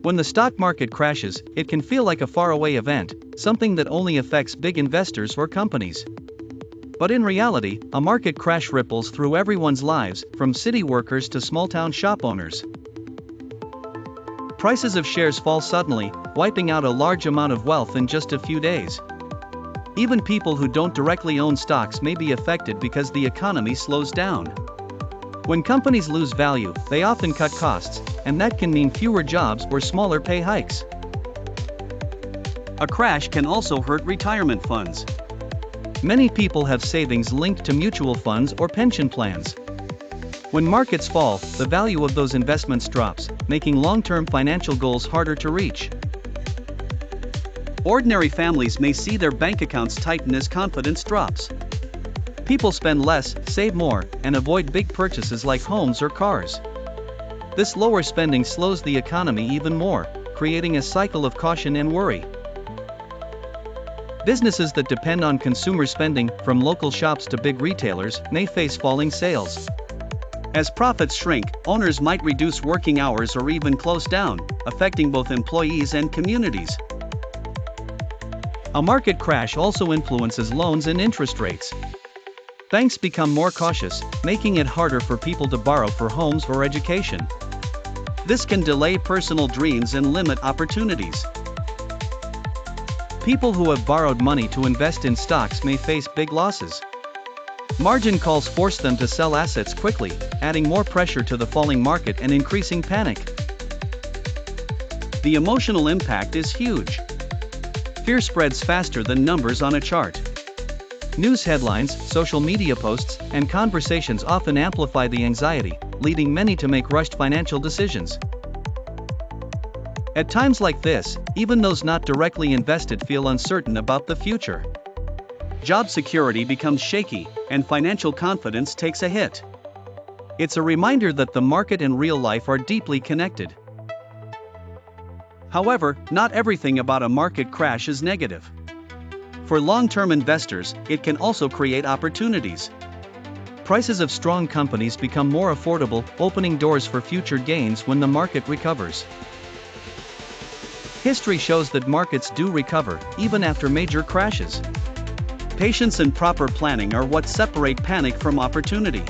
When the stock market crashes, it can feel like a faraway event, something that only affects big investors or companies. But in reality, a market crash ripples through everyone's lives, from city workers to small-town shop owners. Prices of shares fall suddenly, wiping out a large amount of wealth in just a few days. Even people who don't directly own stocks may be affected because the economy slows down. When companies lose value, they often cut costs, and that can mean fewer jobs or smaller pay hikes. A crash can also hurt retirement funds. Many people have savings linked to mutual funds or pension plans. When markets fall, the value of those investments drops, making long-term financial goals harder to reach. Ordinary families may see their bank accounts tighten as confidence drops. People spend less, save more, and avoid big purchases like homes or cars. This lower spending slows the economy even more, creating a cycle of caution and worry. Businesses that depend on consumer spending, from local shops to big retailers, may face falling sales. As profits shrink, owners might reduce working hours or even close down, affecting both employees and communities. A market crash also influences loans and interest rates. Banks become more cautious, making it harder for people to borrow for homes or education. This can delay personal dreams and limit opportunities. People who have borrowed money to invest in stocks may face big losses. Margin calls force them to sell assets quickly, adding more pressure to the falling market and increasing panic. The emotional impact is huge. Fear spreads faster than numbers on a chart. News headlines, social media posts, and conversations often amplify the anxiety, leading many to make rushed financial decisions. At times like this, even those not directly invested feel uncertain about the future. Job security becomes shaky, and financial confidence takes a hit. It's a reminder that the market and real life are deeply connected. However, not everything about a market crash is negative. For long-term investors, it can also create opportunities. Prices of strong companies become more affordable, opening doors for future gains when the market recovers. History shows that markets do recover, even after major crashes. Patience and proper planning are what separate panic from opportunity.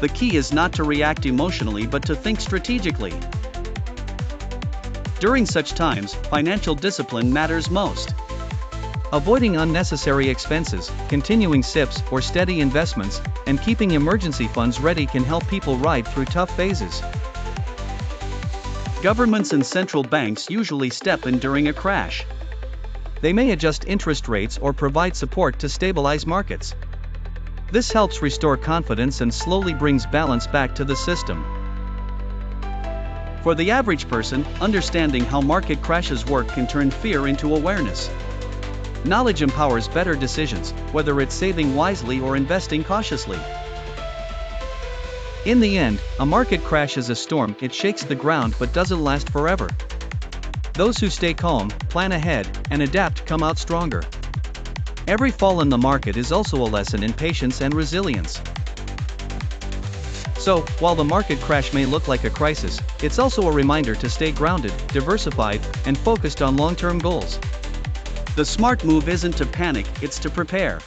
The key is not to react emotionally but to think strategically. During such times, financial discipline matters most. Avoiding unnecessary expenses, continuing SIPs or steady investments, and keeping emergency funds ready can help people ride through tough phases. Governments and central banks usually step in during a crash. They may adjust interest rates or provide support to stabilize markets. This helps restore confidence and slowly brings balance back to the system. For the average person, understanding how market crashes work can turn fear into awareness. Knowledge empowers better decisions, whether it's saving wisely or investing cautiously. In the end, a market crash is a storm. It shakes the ground but doesn't last forever. Those who stay calm, plan ahead, and adapt come out stronger. Every fall in the market is also a lesson in patience and resilience. So, while the market crash may look like a crisis, it's also a reminder to stay grounded, diversified, and focused on long-term goals. The smart move isn't to panic, it's to prepare.